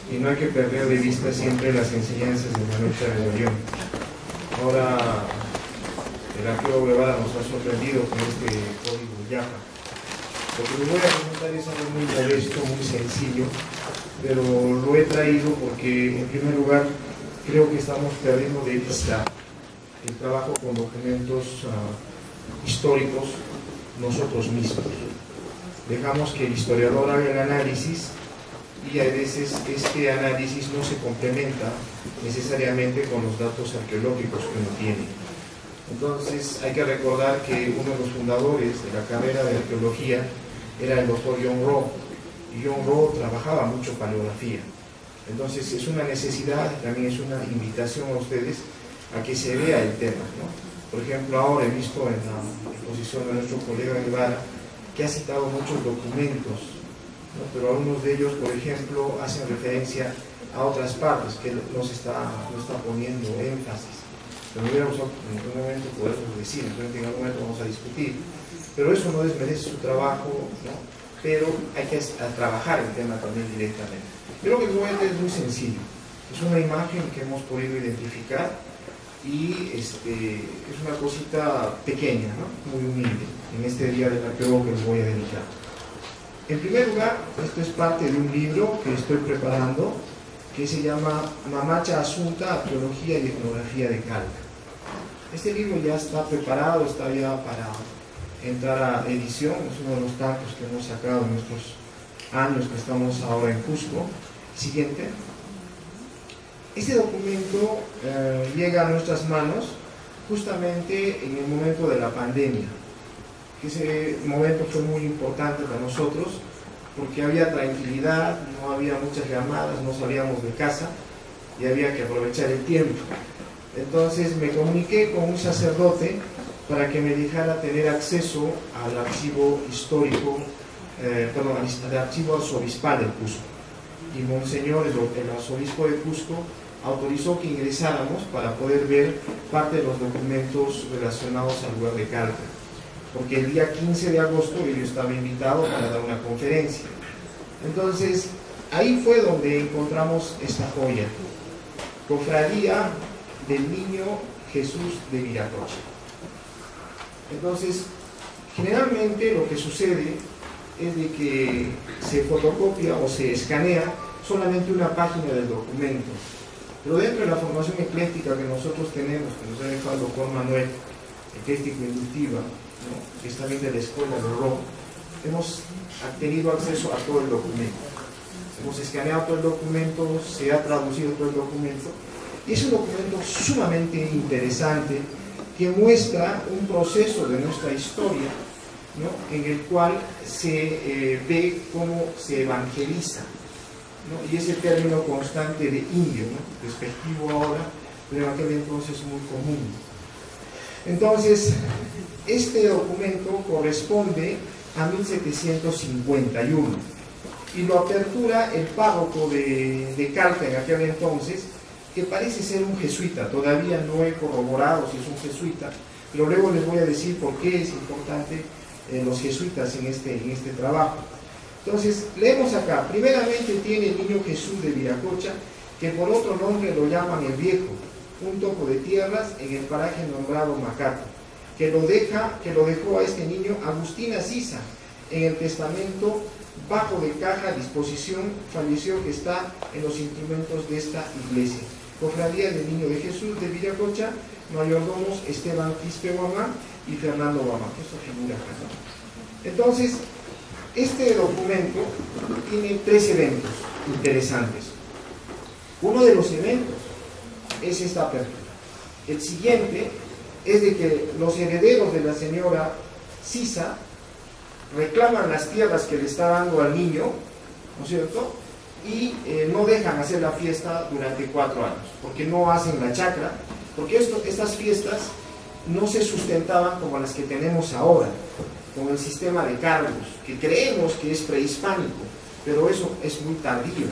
Y no hay que perder de vista siempre las enseñanzas de la lucha de Orión. Ahora, el arqueólogo Guevara nos ha sorprendido con este código Yapa. Lo que les voy a preguntar es algo muy modesto, muy sencillo, pero lo he traído porque, en primer lugar, creo que estamos perdiendo de vista el trabajo con documentos históricos nosotros mismos. Dejamos que el historiador haga el análisis y a veces este análisis no se complementa necesariamente con los datos arqueológicos que uno tiene. Entonces hay que recordar que uno de los fundadores de la carrera de arqueología era el doctor John Rowe, y John Rowe trabajaba mucho paleografía. Entonces es una necesidad, también es una invitación a ustedes a que se vea el tema, ¿no? Por ejemplo, ahora he visto en la exposición de nuestro colega Guevara que ha citado muchos documentos, ¿no? Pero algunos de ellos, por ejemplo, hacen referencia a otras partes que no está poniendo énfasis. Pero me hubiera gustado en algún momento poderlo decir, en algún momento vamos a discutir. Pero eso no desmerece su trabajo, ¿no? Pero hay que trabajar el tema también directamente. Yo lo que les voy a decir es muy sencillo. Es una imagen que hemos podido identificar y es una cosita pequeña, ¿no? Muy humilde, en este día del arqueólogo que les voy a dedicar. En primer lugar, esto es parte de un libro que estoy preparando que se llama Mamacha Asunta, Arqueología y Etnografía de Calca. Este libro ya está preparado, está ya para entrar a edición, es uno de los tantos que hemos sacado en estos años que estamos ahora en Cusco. Siguiente. Este documento llega a nuestras manos justamente en el momento de la pandemia. Ese momento fue muy importante para nosotros porque había tranquilidad, no había muchas llamadas, no salíamos de casa y había que aprovechar el tiempo. Entonces me comuniqué con un sacerdote para que me dejara tener acceso al archivo histórico, al archivo arzobispal del Cusco. Y Monseñor, el arzobispo de Cusco, autorizó que ingresáramos para poder ver parte de los documentos relacionados al lugar de Calca. Porque el día 15 de agosto yo estaba invitado para dar una conferencia. Entonces, ahí fue donde encontramos esta joya. Cofradía del Niño Jesús de Viracocha. Entonces, generalmente lo que sucede es de que se fotocopia o se escanea solamente una página del documento. Pero dentro de la formación ecléctica que nosotros tenemos, que nos ha dejado el doctor Manuel, ecléctico-inductiva, ¿no? Que está bien de la escuela de Roma, hemos tenido acceso a todo el documento. Hemos escaneado todo el documento, se ha traducido todo el documento, y es un documento sumamente interesante que muestra un proceso de nuestra historia, ¿no? En el cual se ve cómo se evangeliza, ¿no? Y ese término constante de indio, ¿no? Despectivo ahora, pero en aquel entonces muy común. Entonces, este documento corresponde a 1751 y lo apertura el párroco de Calca en aquel entonces, que parece ser un jesuita. Todavía no he corroborado si es un jesuita, pero luego les voy a decir por qué es importante los jesuitas en este trabajo. Entonces, leemos acá. Primeramente tiene el Niño Jesús de Viracocha, que por otro nombre lo llaman el Viejo, un toco de tierras en el paraje nombrado Macato, que lo dejó a este niño Agustina Sisa en el testamento bajo de caja disposición, falleció, que está en los instrumentos de esta iglesia. Cofradía del Niño de Jesús de Viracocha, mayordomos Esteban Quispe Guamán y Fernando Guamán. Esto figura acá, ¿no? Entonces, este documento tiene tres eventos interesantes. Uno de los eventos es esta apertura. El siguiente es de que los herederos de la señora Sisa reclaman las tierras que le está dando al niño, ¿no es cierto? y no dejan hacer la fiesta durante 4 años, porque no hacen la chacra, porque estas fiestas no se sustentaban como las que tenemos ahora, con el sistema de cargos, que creemos que es prehispánico, pero eso es muy tardío.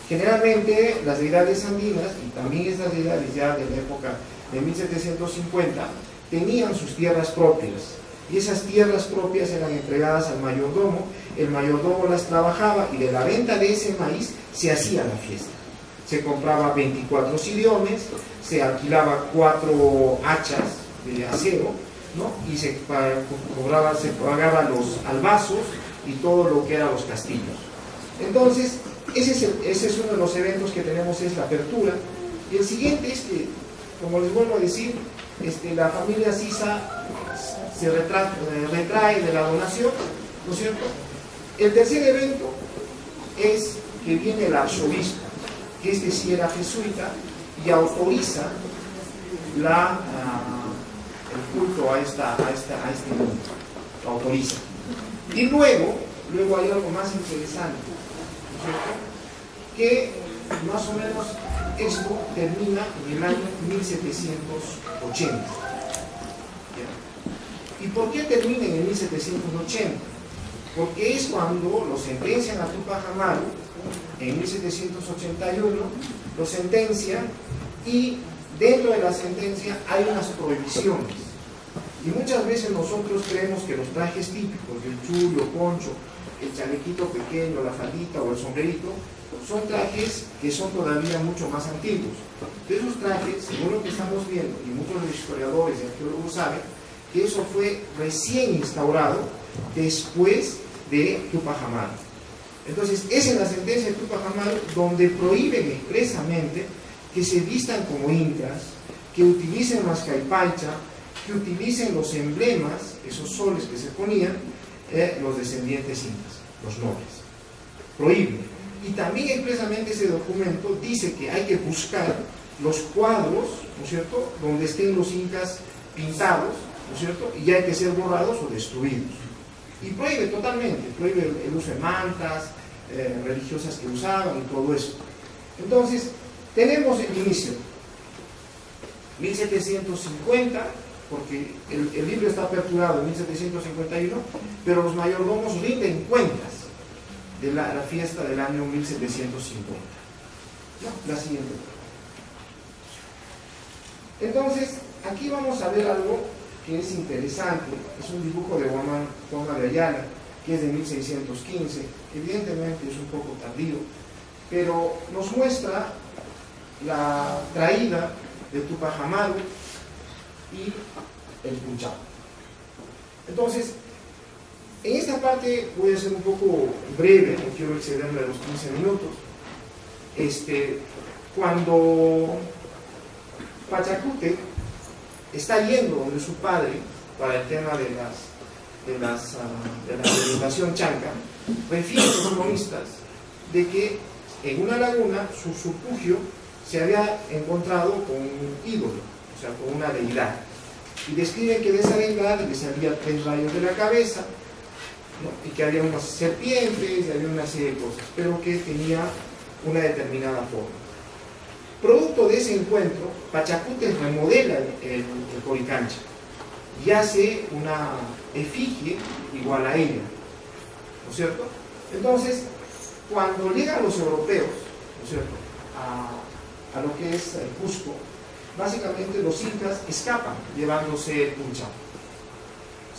Generalmente las deidades andinas, y también estas deidades ya de la época de 1750, tenían sus tierras propias, y esas tierras propias eran entregadas al mayordomo, el mayordomo las trabajaba, y de la venta de ese maíz se hacía la fiesta. Se compraba 24 sidiones, se alquilaba 4 hachas de acero, ¿no? Y se pagaba los albazos y todo lo que eran los castillos. Entonces, ese es uno de los eventos que tenemos, es la apertura. Y el siguiente es que, como les vuelvo a decir, la familia Sisa se retrae de la donación, ¿no es cierto? El tercer evento es que viene el arzobispo, que sí era jesuita, y autoriza el culto a este mundo, lo autoriza. Y luego hay algo más interesante, ¿no es cierto? Que más o menos esto termina en el año 1780. ¿Y por qué termina en el 1780? Porque es cuando lo sentencian a Túpac Amaru, en 1781, lo sentencian, y dentro de la sentencia hay unas prohibiciones. Y muchas veces nosotros creemos que los trajes típicos, el chullo, poncho, el chalequito pequeño, la faldita o el sombrerito, son trajes que son todavía mucho más antiguos. Pero esos trajes, según lo que estamos viendo, y muchos de los historiadores y arqueólogos saben, que eso fue recién instaurado después de Túpac Amaru. Entonces, es en la sentencia de Túpac Amaru donde prohíben expresamente que se vistan como incas, que utilicen mascaypaycha, que utilicen los emblemas, esos soles que se ponían, los descendientes incas, los nobles. Prohíben. Y también expresamente ese documento dice que hay que buscar los cuadros, ¿no es cierto?, donde estén los incas pintados, ¿no es cierto?, y ya hay que ser borrados o destruidos. Y prohíbe totalmente, prohíbe el uso de mantas religiosas que usaban y todo eso. Entonces, tenemos el inicio, 1750, porque el libro está aperturado en 1751, pero los mayordomos rinden cuentas de la fiesta del año 1750. La siguiente. Entonces, aquí vamos a ver algo que es interesante. Es un dibujo de Juan de Ayala, que es de 1615. Evidentemente es un poco tardío, pero nos muestra la traída de Túpac Amaru y el punchao. Entonces, en esta parte voy a ser un poco breve, no quiero excederme de los 15 minutos. Cuando Pachacútec está yendo donde su padre para el tema de la alimentación chanca, refieren los cronistas de que en una laguna su refugio se había encontrado con un ídolo, o sea, con una deidad, y describen que de esa deidad le salía 3 rayos de la cabeza, ¿no?, y que había unas serpientes y había una serie de cosas, pero que tenía una determinada forma. Producto de ese encuentro, Pachacútec remodela el Coricancha y hace una efigie igual a ella, ¿no es cierto? Entonces, cuando llegan los europeos, ¿no es cierto?, a lo que es el Cusco, básicamente los incas escapan llevándose el punchao.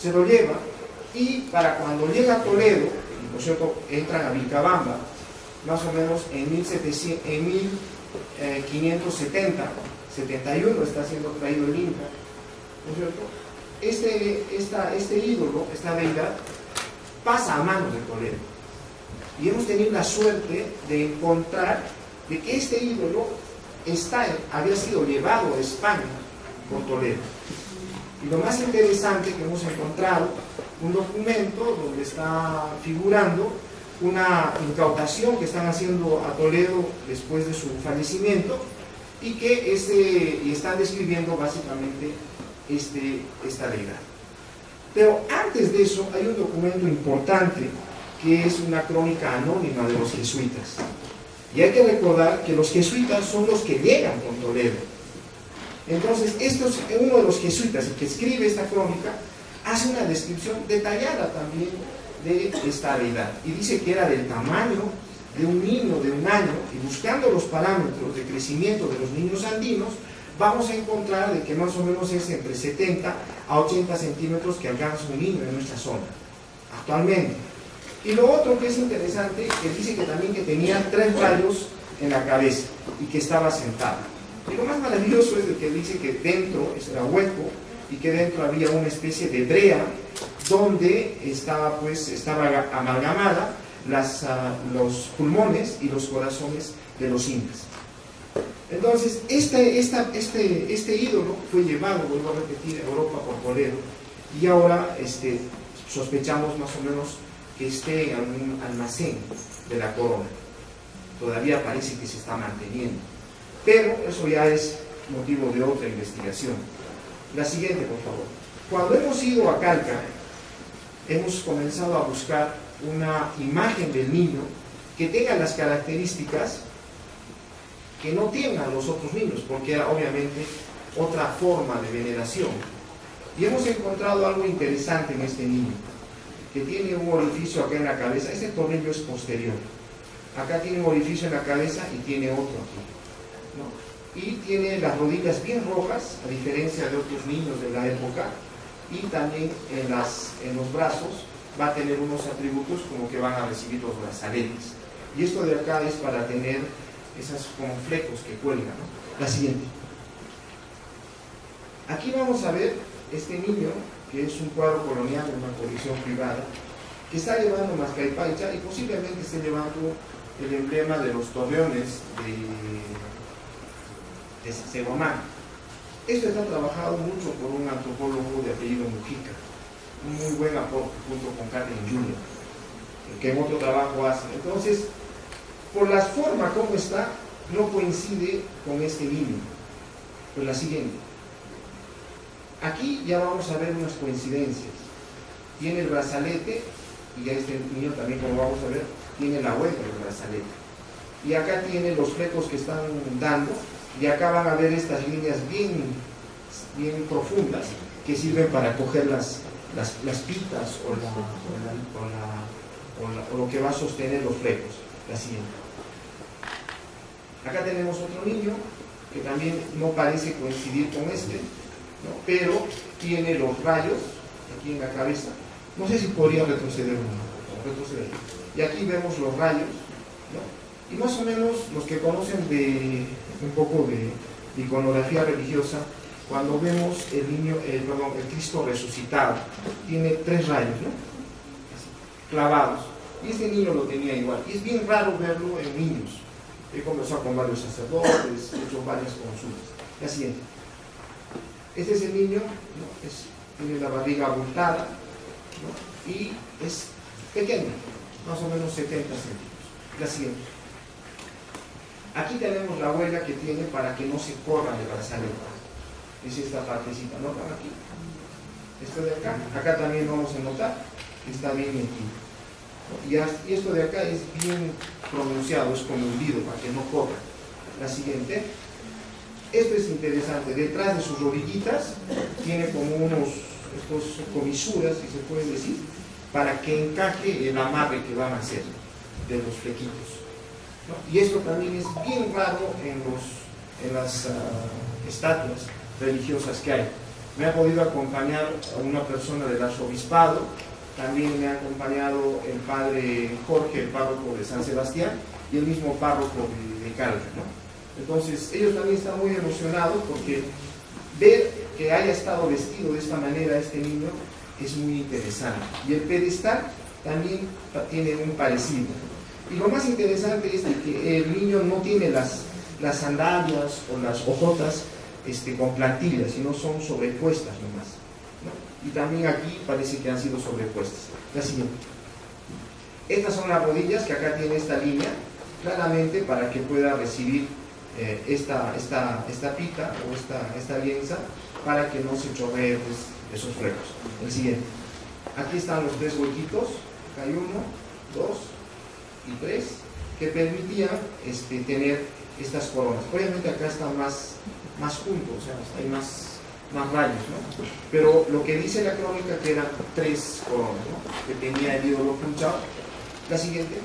Se lo lleva, y para cuando llega a Toledo, ¿no es cierto?, entran a Vilcabamba, más o menos en 1570, 71 está siendo traído el Inca, ¿no es cierto? Este ídolo, esta deidad, pasa a manos de Toledo. Y hemos tenido la suerte de encontrar de que este ídolo había sido llevado a España por Toledo. Y lo más interesante que hemos encontrado, un documento donde está figurando una incautación que están haciendo a Toledo después de su fallecimiento, y que están describiendo básicamente esta deidad. Pero antes de eso hay un documento importante que es una crónica anónima de los jesuitas. Y hay que recordar que los jesuitas son los que llegan con Toledo. Entonces, uno de los jesuitas, el que escribe esta crónica, hace una descripción detallada también de esta deidad. Y dice que era del tamaño de un niño de 1 año, y buscando los parámetros de crecimiento de los niños andinos, vamos a encontrar de que más o menos es entre 70 a 80 centímetros que alcanza un niño en nuestra zona, actualmente. Y lo otro que es interesante, que dice que también que tenía 3 rayos en la cabeza y que estaba sentado. Y lo más maravilloso es de que dice que dentro era hueco y que dentro había una especie de brea donde estaba amalgamada los pulmones y los corazones de los incas. Entonces, este ídolo fue llevado, vuelvo a repetir, a Europa por Toledo, y ahora sospechamos más o menos que esté en algún almacén de la corona. Todavía parece que se está manteniendo, pero eso ya es motivo de otra investigación. La siguiente, por favor. Cuando hemos ido a Calca, hemos comenzado a buscar una imagen del niño que tenga las características que no tengan los otros niños, porque era obviamente otra forma de veneración. Y hemos encontrado algo interesante en este niño, que tiene un orificio acá en la cabeza. Este tornillo es posterior. Acá tiene un orificio en la cabeza y tiene otro aquí, ¿no? Y tiene las rodillas bien rojas, a diferencia de otros niños de la época, y también en los brazos va a tener unos atributos como que van a recibir los brazaletes. Y esto de acá es para tener esos como flecos que cuelgan, ¿no? La siguiente. Aquí vamos a ver este niño, que es un cuadro colonial de una colección privada, que está llevando Mascaypaycha y posiblemente esté llevando el emblema de los torreones de Segomán. Esto está trabajado mucho por un antropólogo de apellido Mujica, un muy buen aporte junto con Carmen Jr., que en otro trabajo hace. Entonces, por la forma como está, no coincide con este niño. Pues la siguiente. Aquí ya vamos a ver unas coincidencias. Tiene el brazalete, y ya este niño también, como vamos a ver, tiene la huella del brazalete. Y acá tiene los flecos que están dando, y acá van a ver estas líneas bien profundas que sirven para coger las pitas o lo que va a sostener los flecos. La siguiente. Acá tenemos otro niño que también no parece coincidir con este, ¿no? Pero tiene los rayos aquí en la cabeza. No sé si podría retroceder retroceder. Y aquí vemos los rayos, ¿no? Y más o menos los que conocen de un poco de iconografía religiosa, cuando vemos el Cristo resucitado, tiene 3 rayos, ¿no? Así, clavados. Y este niño lo tenía igual. Y es bien raro verlo en niños. He conversado con varios sacerdotes, he hecho varias consultas. La siguiente. Este es el niño, ¿no? Tiene la barriga abultada, ¿no? Y es pequeño, más o menos 70 centímetros. La siguiente. Aquí tenemos la huella que tiene para que no se corra el brazalete. Es esta partecita, ¿notan aquí? Esto de acá. Acá también vamos a notar que está bien metido. Y esto de acá es bien pronunciado, es como hundido para que no corra. La siguiente. Esto es interesante. Detrás de sus rodillitas tiene como estos comisuras, si se puede decir, para que encaje el amarre que van a hacer de los flequitos, ¿no? Y esto también es bien raro en las estatuas religiosas que hay. Me ha podido acompañar a una persona del arzobispado, también me ha acompañado el padre Jorge, el párroco de San Sebastián, y el mismo párroco de Calca, ¿no? Entonces, ellos también están muy emocionados porque ver que haya estado vestido de esta manera este niño es muy interesante. Y el pedestal también tiene un parecido. Y lo más interesante es que el niño no tiene las sandalias o las hojotas con plantillas, sino son sobrepuestas nomás, ¿no? Y también aquí parece que han sido sobrepuestas. La siguiente. Estas son las rodillas que acá tiene esta línea, claramente para que pueda recibir esta pita o esta lienza, para que no se chorree esos flecos. El siguiente. Aquí están los 3 huequitos. Acá hay 1, 2 y 3. que permitían tener estas coronas. Obviamente acá están más juntos, o sea, hay más rayos, ¿no? Pero lo que dice la crónica que eran 3 coronas, ¿no? Que tenía el ídolo punchado. La siguiente.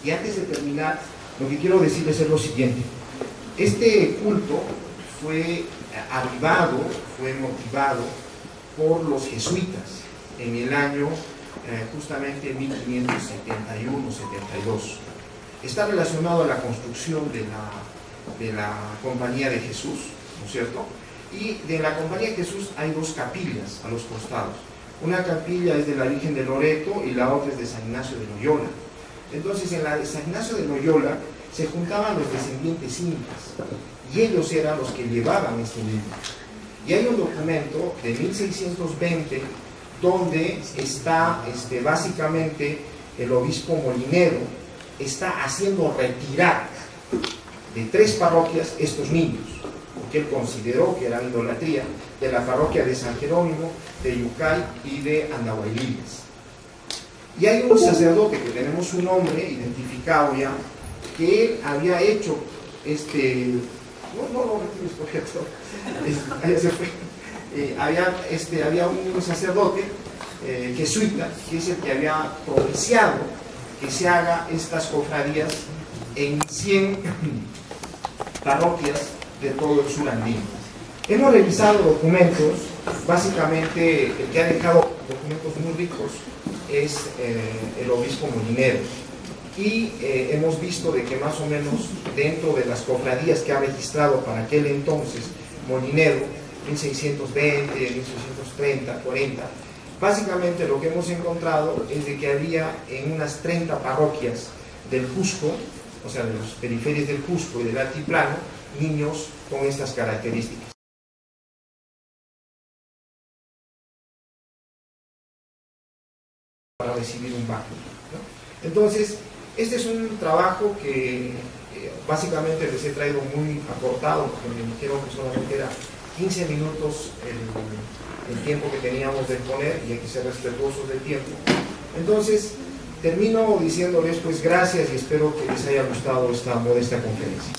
Y antes de terminar, lo que quiero decirles es lo siguiente. Este culto fue avivado, fue motivado por los jesuitas en el año justamente 1571-72. Está relacionado a la construcción de la Compañía de Jesús, ¿no es cierto? Y de la Compañía de Jesús hay 2 capillas a los costados. Una capilla es de la Virgen de Loreto y la otra es de San Ignacio de Loyola. Entonces, en la de San Ignacio de Loyola se juntaban los descendientes incas y ellos eran los que llevaban este libro. Y hay un documento de 1620 donde está básicamente el obispo Molinero está haciendo retirar de 3 parroquias estos niños, porque él consideró que eran idolatría, de la parroquia de San Jerónimo, de Yucay y de Andahuayliles. Y hay un sacerdote que tenemos su nombre identificado ya, que él había hecho no lo retires, por cierto, allá se fue. Había un sacerdote jesuita, que es el que había propiciado que se haga estas cofradías en 100 parroquias de todo el sur andino. Hemos revisado documentos, básicamente el que ha dejado documentos muy ricos es el obispo Molinero, y hemos visto de que más o menos dentro de las cofradías que ha registrado para aquel entonces Molinero, 1620, 1630, 40, básicamente lo que hemos encontrado es de que había en unas 30 parroquias del Cusco, o sea, de las periferias del Cusco y del altiplano, niños con estas características. Para recibir un báculo, ¿no? Entonces, este es un trabajo que básicamente les he traído muy acortado, porque me dijeron que solamente era 15 minutos el tiempo que teníamos de exponer y hay que ser respetuosos del tiempo. Entonces, termino diciéndoles pues gracias y espero que les haya gustado esta modesta conferencia.